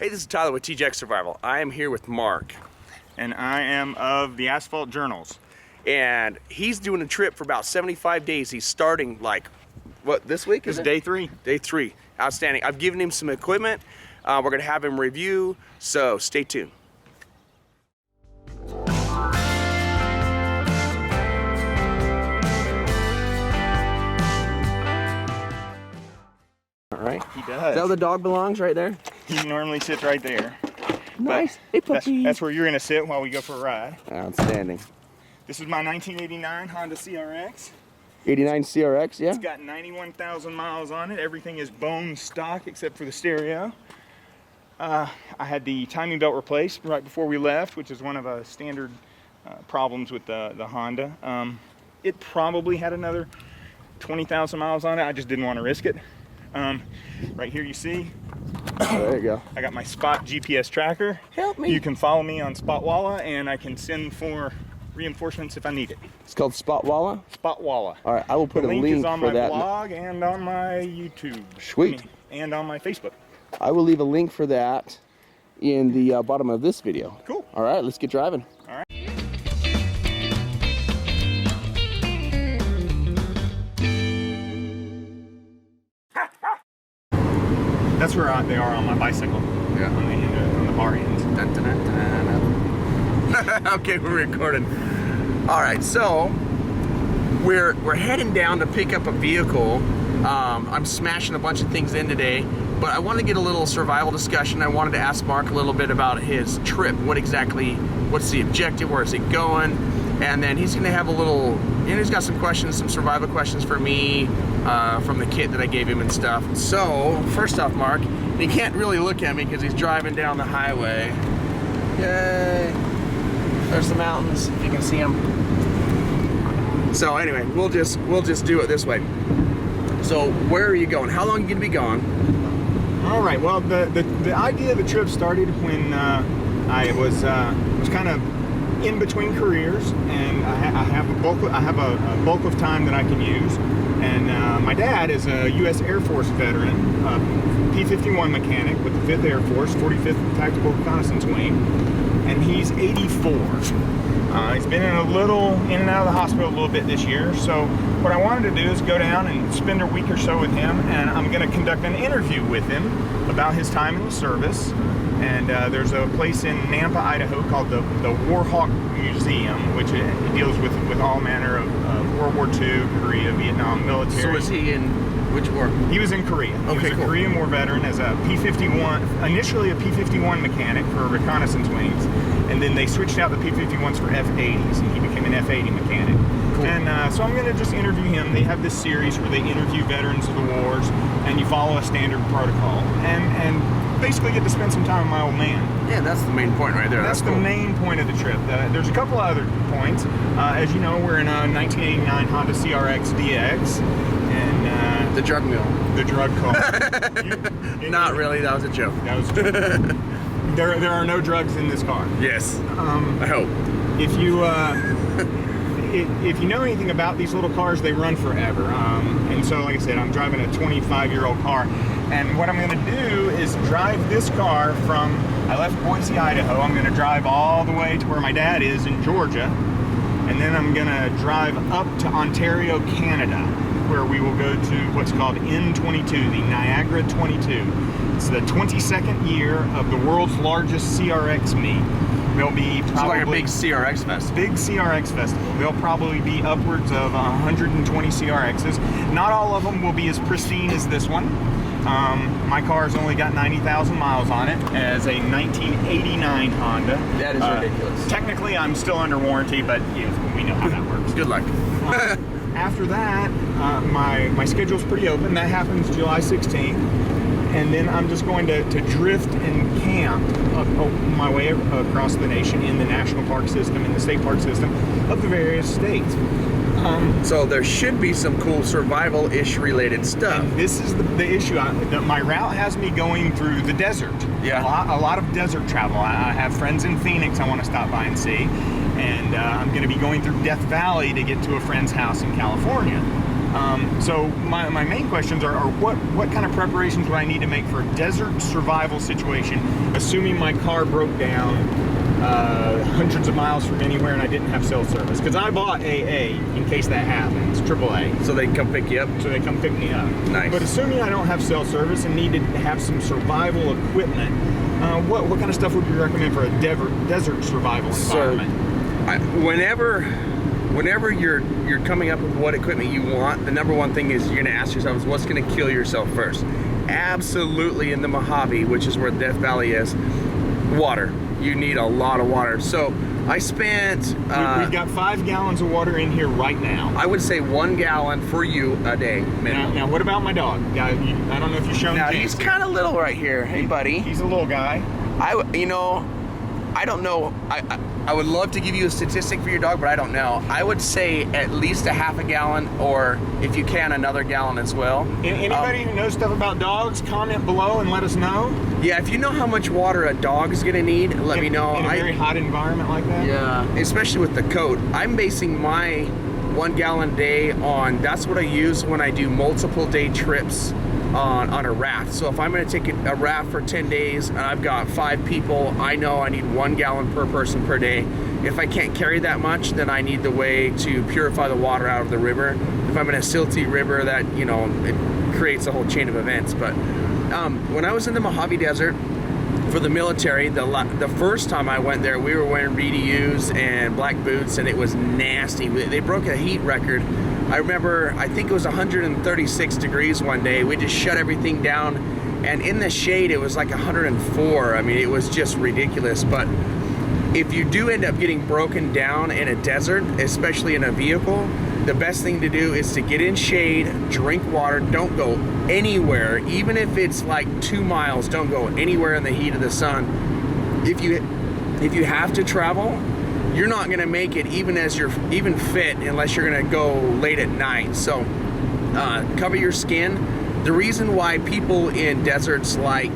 Hey, this is Tyler with TJX Survival. I am here with Mark. And I am of the Asphalt Journals. And he's doing a trip for about 75 days. He's starting like, what, this week? This is day 3. Day 3. Outstanding. I've given him some equipment. We're going to have him review, so stay tuned. All right. He Is does. that where the dog belongs, right there? He normally sits right there. Nice. Hey, puppy. That's where you're going to sit while we go for a ride. Outstanding. This is my 1989 Honda CRX. 89 CRX, yeah? It's got 91,000 miles on it. Everything is bone stock except for the stereo. I had the timing belt replaced right before we left, which is one of the standard problems with the Honda. It probably had another 20,000 miles on it. I just didn't want to risk it. Right here you see, There you go. I got my Spot GPS tracker. Help me. You can follow me on Spotwalla, and I can send for reinforcements if I need it. It's called Spotwalla? Spotwalla. All right, I will put The a link link is on for my that. blog and on my YouTube. Sweet. And on my Facebook. I will leave a link for that in the bottom of this video. Cool. All right, let's get driving. All right. That's where they are on my bicycle. Yeah. On the bar ends. Dun, dun, dun, dun, dun. Okay, we're recording. All right, so we're heading down to pick up a vehicle. I'm smashing a bunch of things in today, but I want to get a little survival discussion. I wanted to ask Mark a little bit about his trip. What's the objective? Where is it going? And then he's going to have a little, he's got some questions, some survival questions for me from the kit that I gave him and stuff. So, first off, Mark, he can't really look at me because he's driving down the highway. Yay! There's the mountains, if you can see them. So anyway, we'll just do it this way. So, where are you going? How long are you going to be gone? All right. Well, the idea of the trip started when I was kind of in between careers, and I have a bulk of time that I can use. And my dad is a U.S. Air Force veteran, P-51 mechanic with the 5th Air Force, 45th Tactical Reconnaissance Wing, and he's 84. He's been in and out of the hospital a little bit this year. So what I wanted to do is go down and spend a week or so with him, and I'm going to conduct an interview with him about his time in the service. And there's a place in Nampa, Idaho called the Warhawk Museum, which it deals with all manner of World War II, Korea, Vietnam military. So was he in which war? He was in Korea. He was a Korean War veteran as a P-51, initially a P-51 mechanic for reconnaissance wings, and then they switched out the P-51s for F-80s, and he became an F-80 mechanic. Cool. And so I'm going to just interview him. They have this series where they interview veterans of the wars, and you follow a standard protocol, and basically get to spend some time with my old man. Yeah, that's the main point right there. That's the main point of the trip. There's a couple other points. As you know, we're in a 1989 Honda CRX DX, and the drug mule. The drug car. Not really. That was a joke. That was a joke. There are no drugs in this car. Yes. I hope. If you know anything about these little cars, they run forever. And so, like I said, I'm driving a 25-year-old car. And what I'm going to do is drive this car I left Boise, Idaho. I'm going to drive all the way to where my dad is in Georgia. And then I'm going to drive up to Ontario, Canada, where we will go to what's called N22, the Niagara 22. It's the 22nd year of the world's largest CRX meet. There'll be probably like a big CRX festival. Big CRX festival. There'll probably be upwards of 120 CRXs. Not all of them will be as pristine as this one. My car's only got 90,000 miles on it as a 1989 Honda. That is ridiculous. Technically, I'm still under warranty, but we know how that works. Good luck. After that, my schedule's pretty open. That happens July 16th. And then I'm just going to drift and camp my way across the nation in the national park system, in the state park system of the various states. So there should be some cool survival-ish related stuff. And this is the issue. My route has me going through the desert. Yeah. A lot of desert travel. I have friends in Phoenix I want to stop by and see. And I'm going to be going through Death Valley to get to a friend's house in California. So my main questions are what kind of preparations would I need to make for a desert survival situation, assuming my car broke down hundreds of miles from anywhere and I didn't have cell service? Because I bought AA in case that happens, AAA. So they can come pick you up? So they come pick me up. Nice. But assuming I don't have cell service and need to have some survival equipment, what kind of stuff would you recommend for a desert survival environment? Whenever you're coming up with what equipment you want, the number one thing is you're gonna ask yourself is what's gonna kill yourself first. Absolutely, in the Mojave, which is where Death Valley is, water. You need a lot of water. So I spent... We've got 5 gallons of water in here right now. I would say 1 gallon for you a day minimum. Now what about my dog? I don't know if you've shown Now Jinx. he's kind of little right here. Hey buddy. He's a little guy. I don't know. I would love to give you a statistic for your dog, but I don't know. I would say at least a half a gallon, or if you can, another gallon as well. Anybody who knows stuff about dogs, comment below and let us know. Yeah, if you know how much water a dog is gonna need, let me know. In a very hot environment like that? Yeah, especially with the coat. I'm basing my 1 gallon a day on, that's what I use when I do multiple day trips on a raft. So if I'm going to take a raft for 10 days and I've got 5 people, I know I need 1 gallon per person per day. If I can't carry that much, then I need the way to purify the water out of the river. If I'm in a silty river, that, it creates a whole chain of events. But when I was in the Mojave Desert for the military, the first time I went there, we were wearing BDUs and black boots, and it was nasty. They broke a heat record. I remember, I think it was 136 degrees one day. We just shut everything down, and in the shade it was like 104. I mean, it was just ridiculous. But if you do end up getting broken down in a desert, especially in a vehicle, the best thing to do is to get in shade, drink water, don't go anywhere. Even if it's like 2 miles, don't go anywhere in the heat of the sun. If you have to travel, you're not going to make it even fit unless you're going to go late at night. So cover your skin. The reason why people in deserts like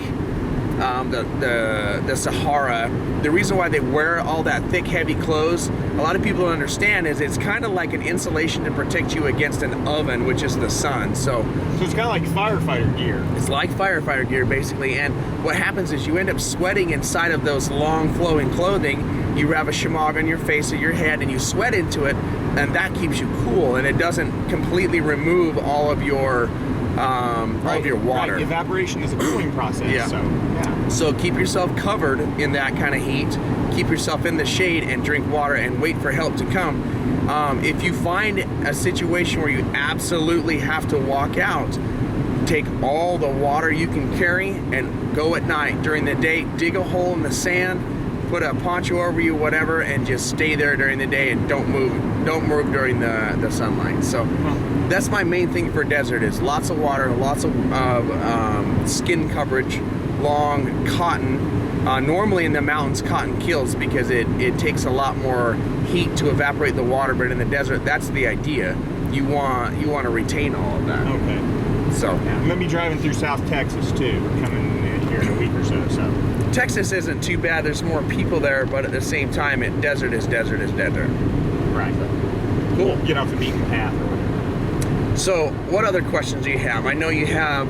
the Sahara, the reason why they wear all that thick, heavy clothes, a lot of people don't understand is it's kind of like an insulation to protect you against an oven, which is the sun. So it's kind of like firefighter gear. It's like firefighter gear, basically. And what happens is you end up sweating inside of those long flowing clothing. You have a shemagh on your face or your head and you sweat into it, and that keeps you cool, and it doesn't completely remove all of your water. Right. Evaporation is a cooling process. Yeah. So keep yourself covered in that kind of heat. Keep yourself in the shade and drink water and wait for help to come. If you find a situation where you absolutely have to walk out, take all the water you can carry and go at night. During the day, dig a hole in the sand, put a poncho over you, whatever, and just stay there during the day and don't move during the sunlight. So that's my main thing for desert is lots of water, lots of skin coverage, long cotton. Normally in the mountains, cotton kills because it takes a lot more heat to evaporate the water, but in the desert, that's the idea. You want to retain all of that. Okay. So I'm gonna be driving through South Texas too. We're coming here in a week or so. Texas isn't too bad. There's more people there, but at the same time, desert is desert is desert. Right. Cool. Get off the beaten path or whatever. So, what other questions do you have? I know you have.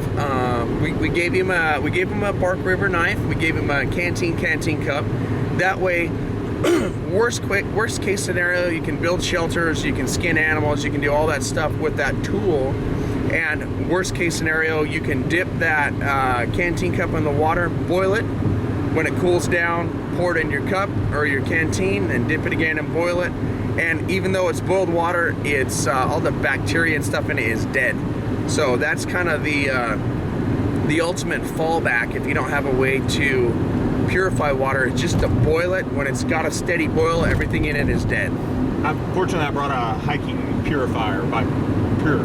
We gave him a Bark River knife. We gave him a canteen cup. That way, worst case scenario, you can build shelters, you can skin animals, you can do all that stuff with that tool. And worst case scenario, you can dip that canteen cup in the water, boil it. When it cools down, pour it in your cup or your canteen, and dip it again and boil it. And even though it's boiled water, it's all the bacteria and stuff in it is dead. So that's kind of the ultimate fallback if you don't have a way to purify water. It's just to boil it. When it's got a steady boil, everything in it is dead. Fortunately, I brought a hiking purifier by Pure.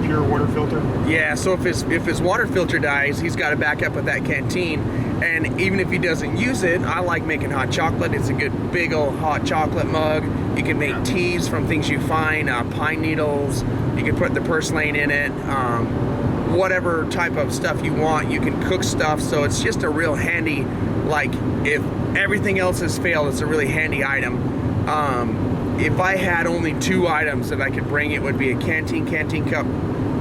Pure water filter. Yeah, so if his water filter dies, he's got to back up with that canteen. And even if he doesn't use it, I like making hot chocolate. It's a good big old hot chocolate mug. You can make teas from things you find, pine needles. You can put the purslane in it. Whatever type of stuff you want, you can cook stuff. So it's just a real handy, like if everything else has failed, it's a really handy item. if I had only 2 items that I could bring, it would be a canteen cup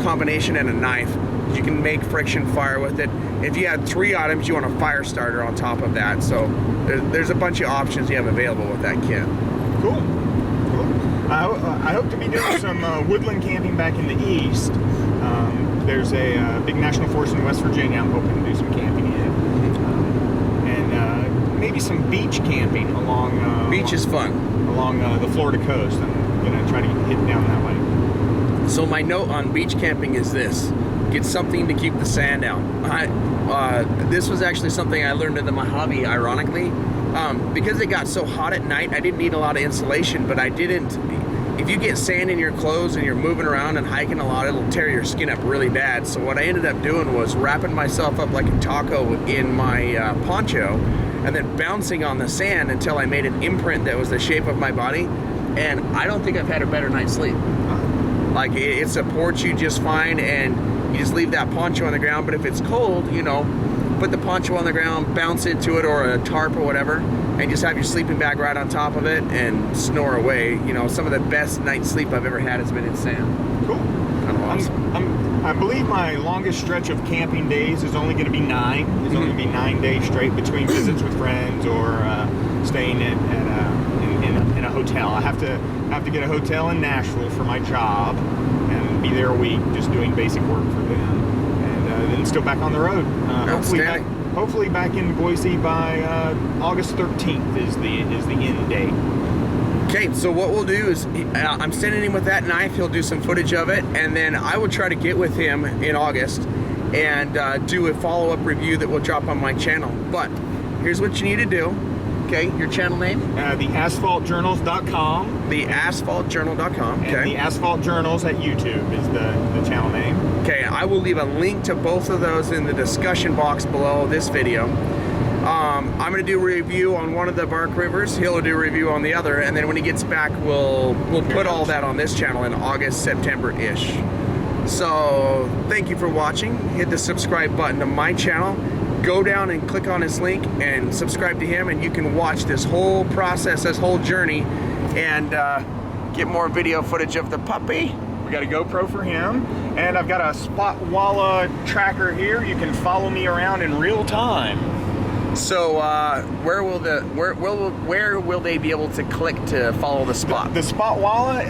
combination and a knife. You can make friction fire with it. If you had 3 items, you want a fire starter on top of that. So there's a bunch of options you have available with that kit. Cool. I hope to be doing some woodland camping back in the east. There's a big national forest in West Virginia I'm hoping to do some camping in. And maybe some beach camping along... Beach is fun. Along the Florida coast. I'm going to try to hit down that way. So my note on beach camping is this. Get something to keep the sand out. This was actually something I learned in the Mojave, ironically. Because it got so hot at night, I didn't need a lot of insulation, but I didn't... If you get sand in your clothes and you're moving around and hiking a lot, it'll tear your skin up really bad. So what I ended up doing was wrapping myself up like a taco in my poncho and then bouncing on the sand until I made an imprint that was the shape of my body. And I don't think I've had a better night's sleep. Like, it supports you just fine, and you just leave that poncho on the ground. But if it's cold, you know, put the poncho on the ground, bounce into it, or a tarp or whatever, and just have your sleeping bag right on top of it and snore away. You know, some of the best night's sleep I've ever had has been in sand. Cool. Kind of awesome. I believe my longest stretch of camping days is only going to be 9. It's only going to be 9 days straight between visits with friends or staying in a hotel. I have to get a hotel in Nashville for my job and be there a week just doing basic work for them, and then still back on the road. Hopefully back in Boise by August 13th is the end date. Okay, so what we'll do is I'm sending him with that knife. He'll do some footage of it, and then I will try to get with him in August and do a follow-up review that will drop on my channel. But here's what you need to do. Okay, your channel name? TheAsphaltJournals.com. TheAsphaltJournal.com. Okay. And The Asphalt Journals at YouTube is the channel name. Okay, I will leave a link to both of those in the discussion box below this video. I'm going to do a review on one of the bark rivers. He'll do a review on the other, and then when he gets back, we'll put all that on this channel in August, September-ish. So thank you for watching. Hit the subscribe button to my channel. Go down and click on his link and subscribe to him, and you can watch this whole process, this whole journey, and get more video footage of the puppy. We got a GoPro for him, and I've got a Spotwalla tracker here. You can follow me around in real time. So where will they be able to click to follow the spot? The Spotwalla,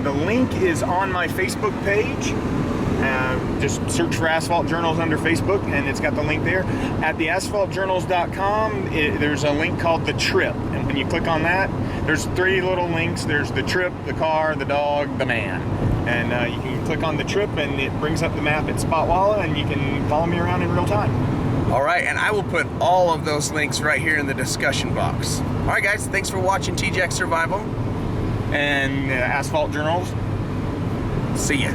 the link is on my Facebook page. Just search for Asphalt Journals under Facebook, and it's got the link there. At theasphaltjournals.com, there's a link called The Trip, and when you click on that, there's 3 little links. There's the trip, the car, the dog, the man. And you can click on The Trip, and it brings up the map at Spotwalla, and you can follow me around in real time. All right, and I will put all of those links right here in the discussion box. All right, guys, thanks for watching TJX Survival and Asphalt Journals. See ya.